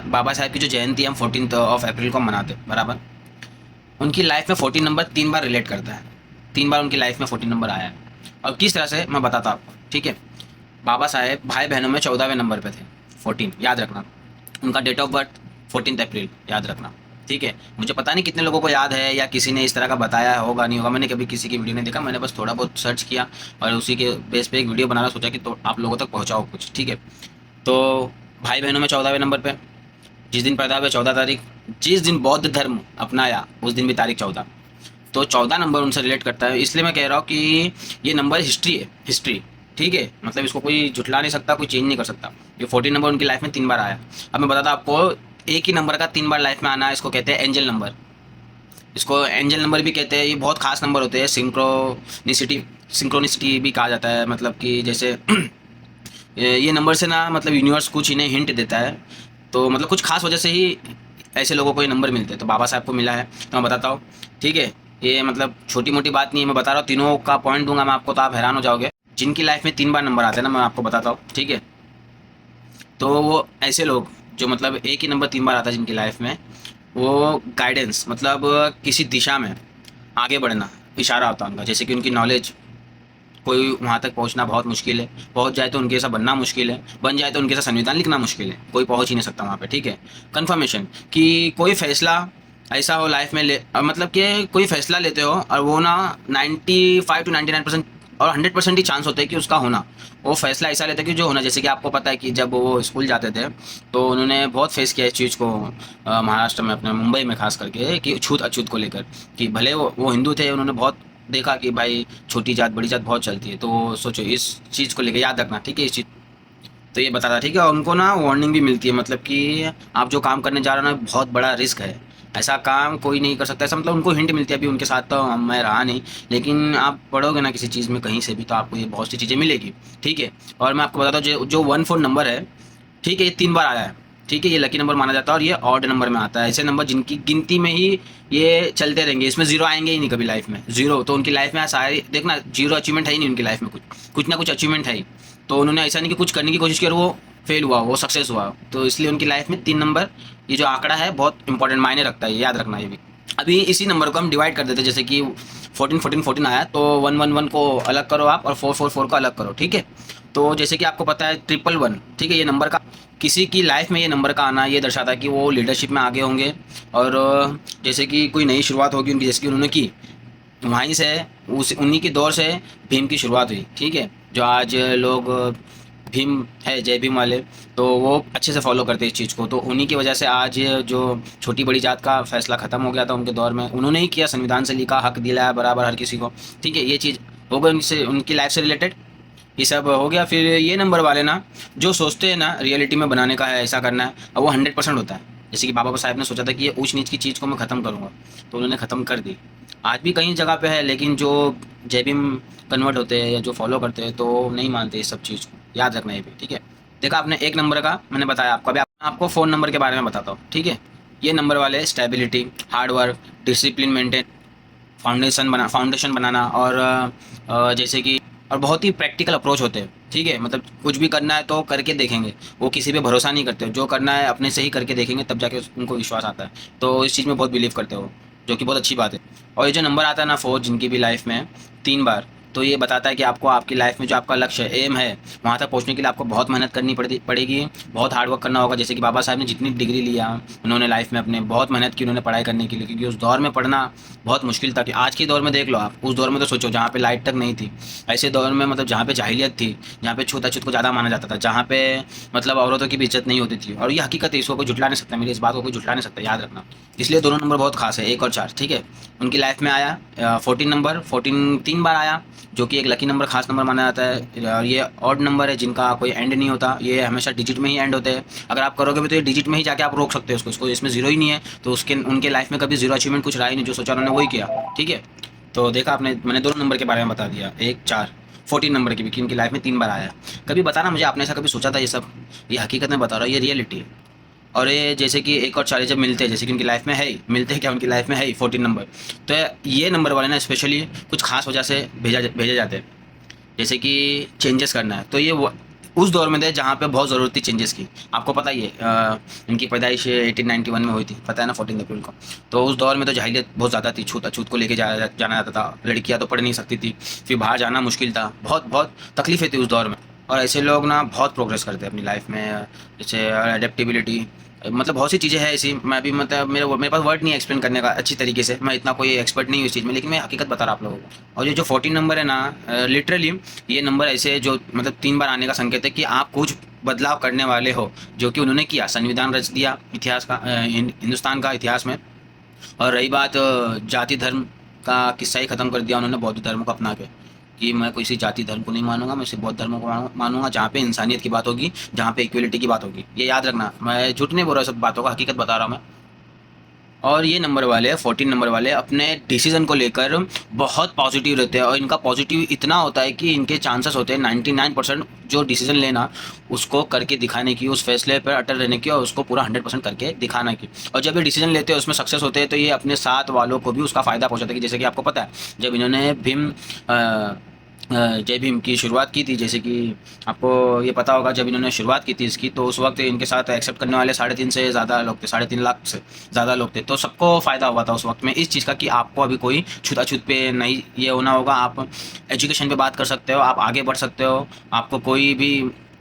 बाबा साहब की जो जयंती हम 14 अप्रैल को मनाते हैं बराबर। उनकी लाइफ में 14 नंबर 3 बार रिलेट करता है। 3 बार उनकी लाइफ में 14 नंबर आया है। और किस तरह से मैं बताता हूँ आपको, ठीक है। बाबा साहेब भाई बहनों में 14वें नंबर पे थे, 14 याद रखना। उनका डेट ऑफ बर्थ 14 अप्रैल याद रखना, ठीक है। मुझे पता नहीं कितने लोगों को याद है या किसी ने इस तरह का बताया होगा नहीं होगा, मैंने कभी किसी की वीडियो नहीं देखा, मैंने बस थोड़ा बहुत सर्च किया और उसी के बेस पे एक वीडियो बनाना सोचा कि तो आप लोगों तक पहुँचाओ कुछ, ठीक है। तो भाई बहनों में 14वें नंबर पे, जिस दिन पैदा हुए 14 तारीख, जिस दिन बौद्ध धर्म अपनाया उस दिन भी तारीख 14। तो 14 नंबर उनसे रिलेट करता है, इसलिए मैं कह रहा हूँ कि ये नंबर हिस्ट्री है, हिस्ट्री, ठीक है। मतलब इसको कोई झुटला नहीं सकता, कोई चेंज नहीं कर सकता। ये 14 नंबर उनकी लाइफ में 3 बार आया। अब मैं बताता हूँ आपको, एक ही नंबर का 3 बार लाइफ में आना है, इसको कहते हैं एंजल नंबर। इसको एंजल नंबर भी कहते हैं। ये बहुत खास नंबर होते हैं। सिंक्रोनिसिटी भी कहा जाता है, मतलब कि जैसे ये नंबर से ना, मतलब यूनिवर्स कुछ इन्हें हिंट देता है। तो मतलब कुछ खास वजह से ही ऐसे लोगों को ये नंबर मिलते हैं। तो बाबा साहब को मिला है, तो मैं बताता हूँ, ठीक है। ये मतलब छोटी मोटी बात नहीं है, मैं बता रहा हूँ। तीनों का पॉइंट दूंगा मैं आपको, तो आप हैरान हो जाओगे। जिनकी लाइफ में 3 बार नंबर आते हैं ना, मैं आपको बताता हूँ, ठीक है। तो वो ऐसे लोग जो मतलब एक ही नंबर 3 बार आता है जिनकी लाइफ में, वो गाइडेंस, मतलब किसी दिशा में आगे बढ़ना इशारा होता है उनका। जैसे कि उनकी नॉलेज, कोई वहाँ तक पहुँचना बहुत मुश्किल है, पहुँच जाए तो उनके जैसा बनना मुश्किल है, बन जाए तो उनके जैसा संविधान लिखना मुश्किल है, कोई पहुँच ही नहीं सकता वहाँ पे, ठीक है। कन्फर्मेशन कि कोई फैसला ऐसा हो लाइफ में मतलब कि कोई फैसला लेते हो और वो ना 95 to 99% और 100% ही चांस होते हैं कि उसका होना। वो फैसला ऐसा लेते हैं कि जो होना। जैसे कि आपको पता है कि जब वो स्कूल जाते थे तो उन्होंने बहुत फेस किया इस चीज़ को, महाराष्ट्र में, अपने मुंबई में खास करके, कि छूत अछूत को लेकर। कि भले वो हिंदू थे, उन्होंने बहुत देखा कि भाई छोटी जात बड़ी जात बहुत चलती है। तो सोचो इस चीज़ को लेकर याद रखना, ठीक है, इस चीज़। तो ये बता रहा, ठीक है। और उनको ना वार्निंग भी मिलती है, मतलब कि आप जो काम करने जा रहे हो ना, बहुत बड़ा रिस्क है, ऐसा काम कोई नहीं कर सकता, ऐसा मतलब उनको हिंट मिलती है। अभी उनके साथ तो मैं रहा नहीं, लेकिन आप पढ़ोगे ना किसी चीज़ में कहीं से भी, तो आपको ये बहुत सी चीज़ें मिलेगी, ठीक है। और मैं आपको बताता हूँ, जो 14 नंबर है, ठीक है, ये 3 बार आया है, ठीक है। ये लकी नंबर माना जाता है और ये ऑड नंबर में आता है। ऐसे नंबर जिनकी गिनती में ही ये चलते रहेंगे, इसमें जीरो आएंगे ही नहीं कभी लाइफ में, जीरो। तो उनकी लाइफ में सारी देखना, जीरो अचीवमेंट है ही नहीं उनकी लाइफ में, कुछ कुछ ना कुछ अचीवमेंट है ही। तो उन्होंने ऐसा नहीं कि कुछ करने की कोशिश की और वो फेल हुआ, वो सक्सेस हुआ। तो इसलिए उनकी लाइफ में 3 नंबर, ये जो आंकड़ा है बहुत इंपॉर्टेंट मायने रखता है, ये याद रखना ये भी। अभी इसी नंबर को हम डिवाइड कर देते हैं, जैसे कि 14 आया तो 111 को अलग करो आप और 444 को अलग करो, ठीक है। तो जैसे कि आपको पता है 111, ठीक है, ये नंबर का, किसी की लाइफ में ये नंबर का आना ये दर्शाता है कि वो लीडरशिप में आगे होंगे। और जैसे कि कोई नई शुरुआत होगी उनकी, जैसे कि उन्होंने की, वहीं से उस उन्हीं के दौर से भीम की शुरुआत हुई, ठीक है। जो आज लोग भीम है, जय भीम वाले, तो वो अच्छे से फॉलो करते हैं इस चीज़ को। तो उन्हीं की वजह से आज जो छोटी बड़ी जात का फैसला ख़त्म हो गया था उनके दौर में, उन्होंने ही किया, संविधान से लिखा, हक दिलाया बराबर हर किसी को, ठीक है। ये चीज़ हो गई उनसे, उनकी लाइफ से रिलेटेड, ये सब हो गया। फिर ये नंबर वाले ना, जो सोचते हैं ना रियलिटी में बनाने का है, ऐसा करना है, और वो 100% होता है। जैसे कि बाबा साहब ने सोचा था कि ये ऊंच नीच की चीज़ को मैं ख़त्म करूँगा, तो उन्होंने ख़त्म कर दी। आज भी कई जगह पे है, लेकिन जो जय भीम कन्वर्ट होते हैं या जो फॉलो करते हैं तो नहीं मानते इस सब चीज़ को, याद रखना ये भी, ठीक है। देखा आपने, एक नंबर का मैंने बताया आपको। अभी आपको 4 नंबर के बारे में बताता हूँ, ठीक है। ये नंबर वाले stability, hard work, discipline maintain, foundation बनाना, और जैसे कि, और बहुत ही प्रैक्टिकल अप्रोच होते हैं, ठीक है। मतलब कुछ भी करना है तो करके देखेंगे, वो किसी पे भरोसा नहीं करते, जो करना है अपने से ही करके देखेंगे, तब जाके उनको विश्वास आता है। तो इस चीज़ में बहुत बिलीव करते हो, जो कि बहुत अच्छी बात है। और ये जो नंबर आता है ना 4, जिनकी भी लाइफ में 3 बार, तो ये बताता है कि आपको आपकी लाइफ में जो आपका लक्ष्य है, एम है, वहाँ तक पहुँचने के लिए आपको बहुत मेहनत करनी पड़ेगी, बहुत हार्ड वर्क करना होगा। जैसे कि बाबा साहब ने जितनी डिग्री लिया, उन्होंने लाइफ में अपने बहुत मेहनत की, उन्होंने पढ़ाई करने के लिए, क्योंकि उस दौर में पढ़ना बहुत मुश्किल था। कि आज के दौर में देख लो आप, उस दौर में तो सोचो जहाँ पे लाइट तक नहीं थी, ऐसे दौर में, मतलब जहाँ पे जाहिलियत थी, जहाँ पे छूत अछूत को ज़्यादा माना जाता था, जहाँ पे मतलब औरतों की भी इज्जत नहीं होती थी। और ये हकीकत है, इसको कोई झुटला नहीं सकता, मेरी इस बात को कोई झुटला नहीं सकता, याद रखना। इसलिए दोनों नंबर बहुत खास है, 1 और 4, ठीक है। उनकी लाइफ में आया 14 नंबर, 14 3 बार आया, जो कि एक लकी नंबर, खास नंबर माना जाता है। और ये ऑड नंबर है, जिनका कोई एंड नहीं होता, ये हमेशा डिजिट में ही एंड होते हैं। अगर आप करोगे भी तो ये डिजिट में ही जाके आप रोक सकते हो उसको, इसमें जीरो ही नहीं है। तो उसके उनके लाइफ में कभी जीरो अचीवमेंट कुछ रहा ही नहीं, जो सोचा उन्होंने वही किया, ठीक है। तो देखा आपने, मैंने दोनों नंबर के बारे में बता दिया, 1 4, 14 नंबर की भी, कि इनकी लाइफ में 3 बार आया। कभी बताना मुझे, आपने ऐसा कभी सोचा था ये सब? ये हकीकत में बता रहा हूँ, ये रियलिटी है। और ये जैसे कि 1 और 4 जब मिलते हैं, जैसे कि उनकी लाइफ में है ही, मिलते हैं क्या, उनकी लाइफ में है ही 14 नंबर। तो ये नंबर वाले ना स्पेशली कुछ खास वजह से भेजे जाते हैं, जैसे कि चेंजेस करना है। तो ये उस दौर में थे जहाँ पे बहुत ज़रूरत थी चेंजेस की। आपको पता ही है इनकी पैदाइश 1891 में हुई थी, पता है ना, 14 अप्रैल को। तो उस दौर में तो जाहिलियत बहुत ज़्यादा थी, छूत अछूत को लेके जाना जाता था, लड़कियाँ तो पढ़ नहीं सकती थी, फिर बाहर जाना मुश्किल था, बहुत बहुत तकलीफ़ें थी उस दौर में। और ऐसे लोग ना बहुत प्रोग्रेस करते हैं अपनी लाइफ में, जैसे अडेप्टेबिलिटी, मतलब बहुत सी चीज़ें हैं ऐसी। मैं भी मतलब मेरे पास वर्ड नहीं है एक्सप्लेन करने का अच्छी तरीके से, मैं इतना कोई एक्सपर्ट नहीं हूँ इस चीज़ में, लेकिन मैं हकीकत बता रहा आप लोगों को। और ये जो 14 नंबर है ना, लिटरली ये नंबर ऐसे है जो मतलब 3 बार आने का संकेत है कि आप कुछ बदलाव करने वाले हो, जो कि उन्होंने किया, संविधान रच दिया इतिहास का, हिंदुस्तान का इतिहास में। और रही बात जाति धर्म का, किस्सा ही ख़त्म कर दिया उन्होंने बौद्ध धर्म को अपना के, कि मैं किसी जाति धर्म को नहीं मानूंगा, मैं सिर्फ बौद्ध धर्म को मानूंगा, जहाँ पे इंसानियत की बात होगी, जहाँ पे इक्वलिटी की बात होगी। ये याद रखना, मैं झूठ नहीं बोल रहा, सब बातों का हकीकत बता रहा हूँ मैं। और ये नंबर वाले 14 नंबर वाले अपने डिसीजन को लेकर बहुत पॉजिटिव रहते हैं, और इनका पॉजिटिव इतना होता है कि इनके चांसेस होते हैं 99% जो डिसीजन लेना उसको करके दिखाने की, उस फैसले पर अटल रहने की, और उसको पूरा 100% करके दिखाने की। और जब ये डिसीजन लेते हैं उसमें सक्सेस होते हैं, तो ये अपने साथ वालों को भी उसका फ़ायदा पहुंचाते हैं। कि जैसे कि आपको पता है जब इन्होंने भीम जय भीम की शुरुआत की थी, जैसे कि आपको ये पता होगा, जब इन्होंने शुरुआत की थी इसकी, तो उस वक्त इनके साथ एक्सेप्ट करने वाले 3.5 से ज़्यादा लोग थे, 3.5 लाख से ज़्यादा लोग थे। तो सबको फ़ायदा हुआ था उस वक्त में इस चीज़ का, कि आपको अभी कोई छूताछूत पे नहीं ये होना होगा, आप एजुकेशन पे बात कर सकते हो, आप आगे बढ़ सकते हो, आपको कोई भी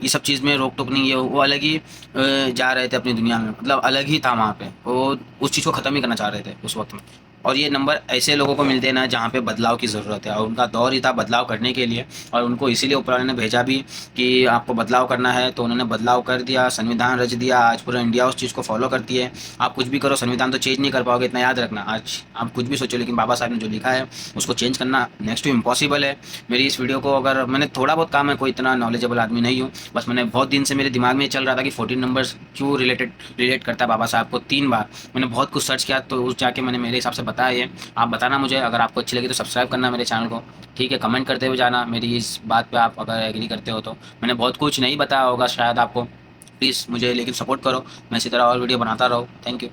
ये सब चीज़ में रोक टोक नहीं है। वो अलग ही जा रहे थे अपनी दुनिया में, मतलब अलग ही था वहाँ पे, वो उस चीज़ को ख़त्म ही करना चाह रहे थे उस वक्त में। और ये नंबर ऐसे लोगों को मिलते हैं ना जहाँ पे बदलाव की ज़रूरत है, और उनका दौर ही था बदलाव करने के लिए, और उनको इसीलिए ऊपर वाले ने भेजा भी कि आपको बदलाव करना है। तो उन्होंने बदलाव कर दिया, संविधान रच दिया, आज पूरा इंडिया उस चीज़ को फॉलो करती है। आप कुछ भी करो, संविधान तो चेंज नहीं कर पाओगे, इतना याद रखना। आज आप कुछ भी सोचो, लेकिन बाबा साहब ने जो लिखा है उसको चेंज करना नेक्स्ट टू इम्पॉसिबल है। मेरी इस वीडियो को अगर मैंने थोड़ा बहुत काम है, कोई इतना नॉलेजेबल आदमी नहीं हूँ, बस मैंने बहुत दिन से मेरे दिमाग में चल रहा था कि 14 नंबर्स क्यों रिलेट करता है बाबा साहब को। 3 बार मैंने बहुत कुछ सर्च किया, तो उस जाके मैंने मेरे हिसाब से बताया ये। आप बताना मुझे, अगर आपको अच्छी लगी तो सब्सक्राइब करना मेरे चैनल को, ठीक है। कमेंट करते हुए जाना मेरी इस बात पे, आप अगर एग्री करते हो तो। मैंने बहुत कुछ नहीं बताया होगा शायद आपको, प्लीज़ मुझे लेकिन सपोर्ट करो, मैं इसी तरह और वीडियो बनाता रहूँ। Thank you.